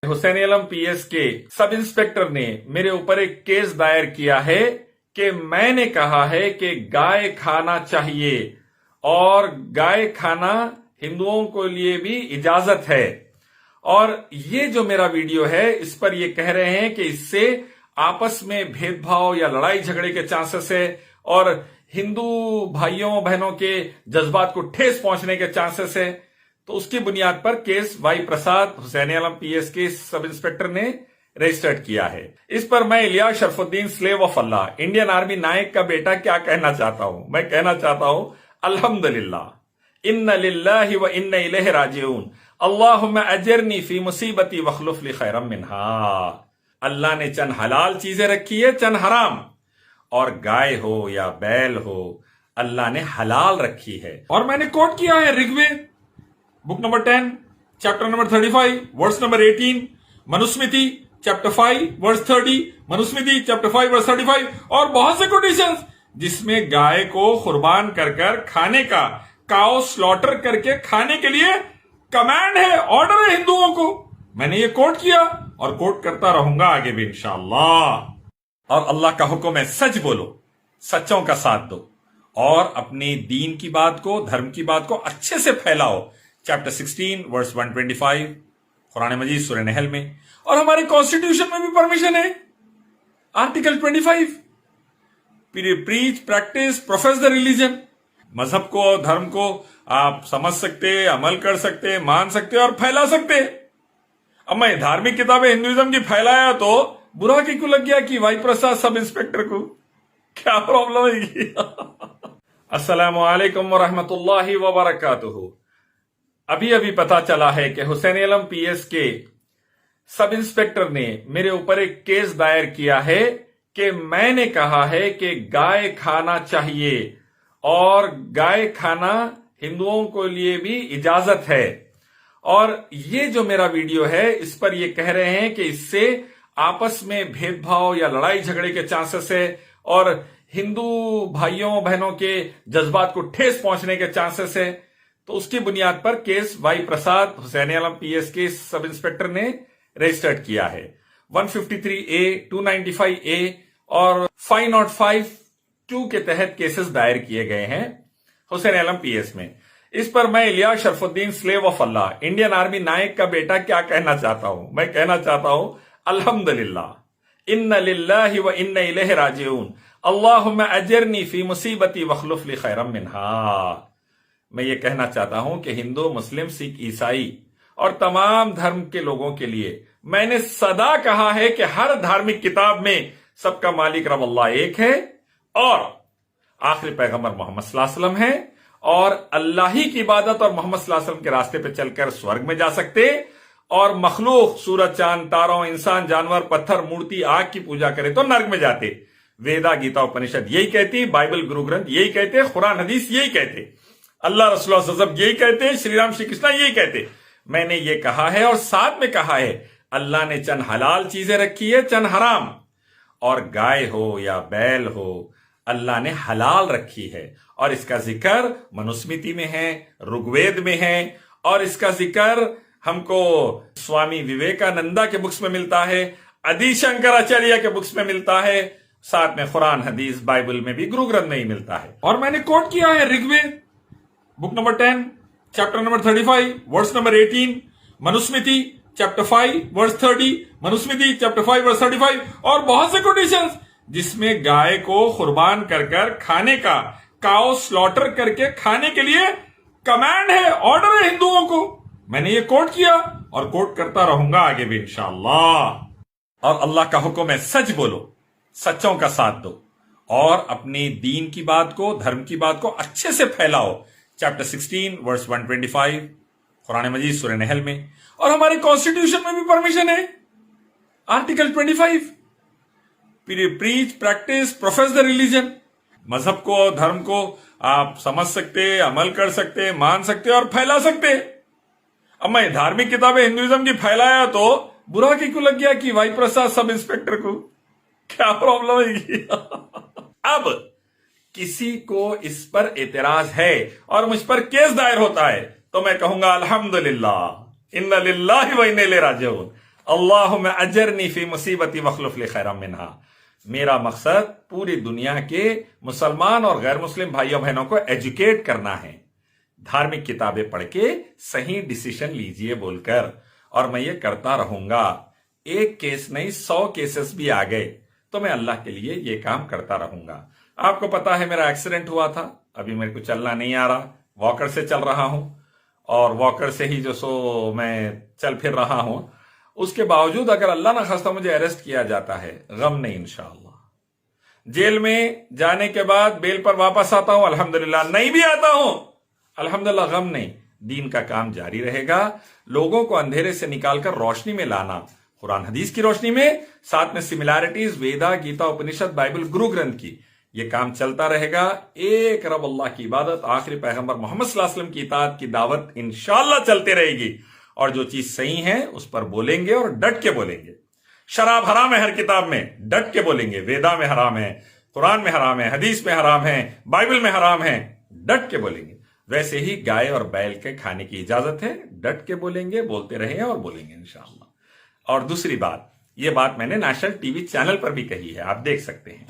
हुसैन आलम PS के sub inspector ने मेरे ऊपर एक केस दायर किया है कि मैंने कहा है कि गाय खाना चाहिए और गाय खाना हिंदुओं के लिए भी इजाजत है। और ये जो मेरा वीडियो है इस पर ये कह रहे हैं कि इससे आपस में भेदभाव या लड़ाई झगड़े के चांसेस है और हिंदू भाइयों बहनों के जज्बात को ठेस पहुंचने के चांसेस है। तो उसकी बुनियाद पर केस वाई प्रसाद हुसैन आलम पीएस के सब इंस्पेक्टर ने रजिस्टर्ड किया है। इस पर मैं Ilyas Sharfuddin slave of Allah Indian army Naik का बेटा क्या कहना चाहता हूं। मैं कहना चाहता हूं अल्हम्दुलिल्लाह इन्ना लिल्लाहि व इन्ना इलैहि राजिऊन अल्लाहुम्मा अजिरनी फी मुसीबती वखलुफ ली खैरम मिनहा। अल्लाह ने चंद हलाल चीजें रखी है, चंद हराम, और गाय हो या बैल हो अल्लाह ने हलाल रखी है। और मैंने कोट किया है Rigveda book number 10 chapter number 35 verse number 18, Manusmriti chapter 5 verse 30, Manusmriti chapter 5 verse 35 और बहुत से कोटेशंस जिसमें गाय को कुर्बान कर खाने का, काओ स्लॉटर करके खाने के लिए कमांड है, ऑर्डर है हिंदुओं को। मैंने ये कोट किया और कोट करता रहूंगा आगे भी इंशाअल्लाह। और अल्लाह का हुक्म है सच बोलो, सच्चों का साथ दो और अपने दीन की बात को, धर्म की बात को अच्छे से फैलाओ। चैप्टर 16 वर्स 125 कुरान मजीद सूरह नहल में। और हमारे कॉन्स्टिट्यूशन में भी परमिशन है, article 25, preach practice profess the religion. मजहब को, धर्म को आप समझ सकते, अमल कर सकते, मान सकते और फैला सकते। अब मैं धार्मिक किताबें हिंदुइज्म की फैलाया तो बुरा क्यों लग गया कि वाई प्रसाद सब इंस्पेक्टर को क्या प्रॉब्लम है? अस्सलामु अलैकुम व रहमतुल्लाहि व बरकातुहू। अभी अभी पता चला है कि हुसैन आलम पीएस के सब इंस्पेक्टर ने मेरे ऊपर एक केस दायर किया है कि मैंने कहा है कि गाय खाना चाहिए और गाय खाना हिंदुओं के लिए भी इजाजत है। और ये जो मेरा वीडियो है इस पर ये कह रहे हैं कि इससे आपस में भेदभाव या लड़ाई झगड़े के चांसेस है और हिंदू भाइयों बहनों के जज्बात को ठेस पहुंचने के चांसेस है। तो उसकी बुनियाद पर केस वाई प्रसाद हुसैन आलम पीएस के सब इंस्पेक्टर ने रजिस्टर्ड किया है। 153A 295A और 505(2) के तहत केसेस दायर किए गए हैं हुसैन आलम पीएस में। इस पर मैं Ilyas Sharfuddin slave of Allah Indian army Naik का बेटा क्या कहना चाहता हूं। मैं कहना चाहता हूं अल्हम्दुलिल्लाह इन्ना लिल्लाहि व इन्ना इलैहि राजिऊन अल्लाहुम्मा अजिरनी फी मुसीबती वखलुफ ली खैरम मिनहा। मैं ये कहना चाहता हूं कि हिंदू, मुस्लिम, सिख, ईसाई और तमाम धर्म के लोगों के लिए मैंने सदा कहा है कि हर धार्मिक किताब में सबका मालिक रब अल्लाह एक है और आखिरी पैगंबर मोहम्मद सल्लल्लाहु अलैहि वसल्लम है और अल्लाह ही की इबादत और मोहम्मद सल्लल्लाहु अलैहि वसल्लम के रास्ते पे चलकर स्वर्ग में जा सकते और मखलूक सूरज, चांद, तारों, इंसान, जानवर, पत्थर, मूर्ति, आग की पूजा करे तो नर्क में जाते। वेदा, गीता, उपनिषद यही कहती, बाइबल, गुरु ग्रंथ यही कहते, कुरान हदीस यही कहते, अल्लाह रसूल सल्लल्लाहु अलैहि वसल्लम यही कहते, श्री राम श्री कृष्णा यही कहते। मैंने ये कहा है और साथ में कहा है अल्लाह ने चंद हलाल चीजें रखी है, चंद हराम, और गाय हो या बैल हो अल्लाह ने हलाल रखी है। और इसका जिक्र मनुस्मृति में है, ऋग्वेद में है और इसका जिक्र हमको स्वामी विवेकानंदा के बुक्स में मिलता है, आदि शंकराचार्य के बुक्स में मिलता है, साथ में कुरान हदीस बाइबल में भी, गुरु ग्रंथ में ही मिलता है। और मैंने कोट किया है Rigveda book number 10 chapter number 35 verse number 18, Manusmriti chapter 5 verse 30, Manusmriti chapter 5 verse 35 और बहुत से कोटेशंस जिसमें गाय को कुर्बान कर खाने का, काओ स्लॉटर करके खाने के लिए कमांड है, ऑर्डर है हिंदुओं को। मैंने ये कोट किया और कोट करता रहूंगा आगे भी इंशाअल्लाह। और अल्लाह का हुक्म है सच बोलो, सच्चों का साथ दो और अपने दीन की बात को, धर्म की बात को अच्छे से फैलाओ। चैप्टर 16 वर्स 125 कुरान मजीद सूरह नहल में। और हमारे कॉन्स्टिट्यूशन में भी परमिशन है, article 25, preach practice profess the religion. मजहब को, धर्म को आप समझ सकते, अमल कर सकते, मान सकते और फैला सकते। अब मैं धार्मिक किताबें हिंदुइज्म की फैलाया तो बुरा क्यों लग गया कि वाई प्रसाद सब इंस्पेक्टर को क्या प्रॉब्लम है? अब किसी को इस पर एतराज है और मुझ पर केस दायर होता है तो मैं कहूंगा अल्हम्दुलिल्लाह इन्ना लिल्लाहि व इन्ना इलैहि राजिऊन اللہم اجرنی فی مصیبتی واخلف لی خیرا منہا. میرا مقصد پوری دنیا کے مسلمان اور غیر مسلم بھائیوں بہنوں کو ایجوکیٹ کرنا ہے. دھارمک کتابیں پڑھ کے صحیح ڈیسیشن لیجئے بول کر، اور میں یہ کرتا رہوں گا. ایک کیس نہیں 100 کیسز بھی آ گئے تو میں اللہ کے لیے یہ کام کرتا رہوں گا. آپ کو پتا ہے میرا ایکسیڈنٹ ہوا تھا، ابھی میرے کو چلنا نہیں آ رہا، واکر سے چل رہا ہوں، اور واکر سے ہی جو سو میں چل پھر رہا ہوں. اس کے باوجود اگر اللہ نہ خواستہ مجھے اریسٹ کیا جاتا ہے، غم نہیں انشاءاللہ. جیل میں جانے کے بعد بیل پر واپس آتا ہوں الحمدللہ، نہیں بھی آتا ہوں الحمدللہ، غم نہیں. دین کا کام جاری رہے گا. لوگوں کو اندھیرے سے نکال کر روشنی میں لانا، قرآن حدیث کی روشنی میں، ساتھ میں سملیرٹیز ویدا، گیتا، اپنشد، بائبل، گرو گرنتھ کی، یہ کام چلتا رہے گا. ایک رب اللہ کی عبادت، آخری پیغمبر محمد صلی اللہ علیہ وسلم کی اطاعت کی دعوت انشاءاللہ چلتے رہے گی. اور جو چیز صحیح ہے اس پر بولیں گے اور ڈٹ کے بولیں گے. شراب حرام ہے ہر کتاب میں، ڈٹ کے بولیں گے. ویدا میں حرام ہے، قرآن میں حرام ہے، حدیث میں حرام ہے، بائبل میں حرام ہے، ڈٹ کے بولیں گے. ویسے ہی گائے اور بیل کے کھانے کی اجازت ہے، ڈٹ کے بولیں گے، بولتے رہیں اور بولیں گے انشاءاللہ. اور دوسری بات، یہ بات میں نے نیشنل ٹی وی چینل پر بھی کہی ہے، آپ دیکھ سکتے ہیں.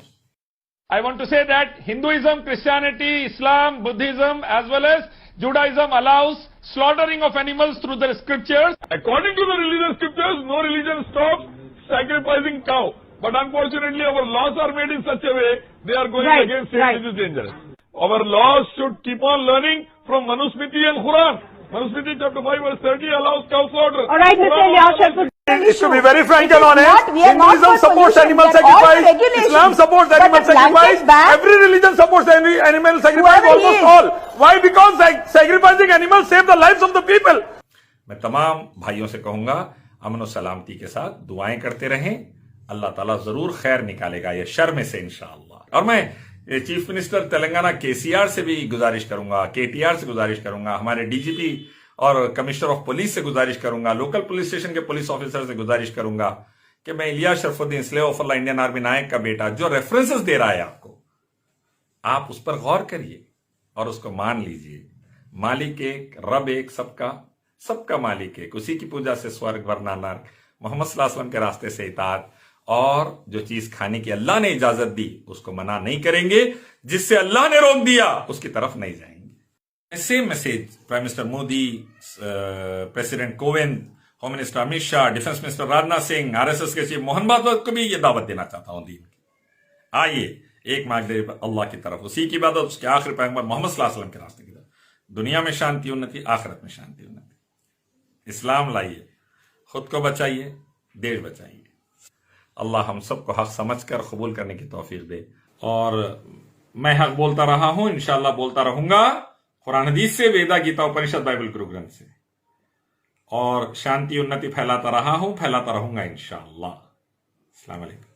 I want to say that Hinduism, Christianity, Islam, Buddhism as well as Judaism allows slaughtering of animals through the scriptures. According to the religious scriptures, no religion stops sacrificing cow. But unfortunately, our laws are made in such a way, they are going against it, which is dangerous. Our laws should keep on learning from Manusmriti and Quran. Manusmriti chapter 5 verse 30 allows cow slaughter. All right, Mr. Ilyas, to be very frank and honest, Hinduism supports animal sacrifice, Islam supports animal sacrifice, every religion supports animal sacrifice, almost all. Why? Because sacrificing animals save the lives of the people. میں تمام بھائیوں سے کہوں گا، امن و سلامتی کے ساتھ دعائیں کرتے رہیں، اللہ تعالیٰ ضرور خیر نکالے گا یہ شر میں سے انشاءاللہ. اور میں چیف منسٹر تلنگانہ KCR سے بھی گزارش کروں گا، KTR سے گزارش کروں گا، ہمارے DGP اور کمشنر آف پولیس سے گزارش کروں گا، لوکل پولیس اسٹیشن کے پولیس آفیسر سے گزارش کروں گا کہ میں Ilyas Sharafuddin slave of Allah Indian army Naik کا بیٹا جو ریفرنسز دے رہا ہے آپ اس پر غور کریے اور اس کو مان لیجئے. مالک ایک، رب ایک، سب کا مالک ایک، اسی کی پوجا سے سورگ ورنہ نرک، محمد صلی اللہ علیہ وسلم کے راستے سے اطاعت، اور جو چیز کھانے کی اللہ نے اجازت دی اس کو منع نہیں کریں گے، جس سے اللہ نے روک دیا اس کی طرف نہیں جائیں گے. Same message prime minister Modi, president Kovind, home minister Amit Shah, defence minister Rajnath Singh, RSS کے چیف موہن بھاگوت کو بھی یہ دعوت دینا چاہتا ہوں دین کی. آئیے ایک مانگتے اللہ کی طرف، اسی کی عبادت، اس کے آخری پیغمبر محمد صلی اللہ علیہ وسلم کے راستے کی طرف. دنیا میں شانتی انتی، آخرت میں شانتی انتی. اسلام لائیے، خود کو بچائیے، دیش بچائیے. اللہ ہم سب کو حق سمجھ کر قبول کرنے کی توفیق دے. اور میں حق بولتا رہا ہوں، انشاءاللہ بولتا رہوں گا، قرآن حدیث سے، ویدا، گیتا، اپنشد، بائبل، گرو گرنتھ سے. اور شانتی انتی پھیلاتا رہا ہوں، پھیلاتا رہوں گا انشاءاللہ. السلام علیکم.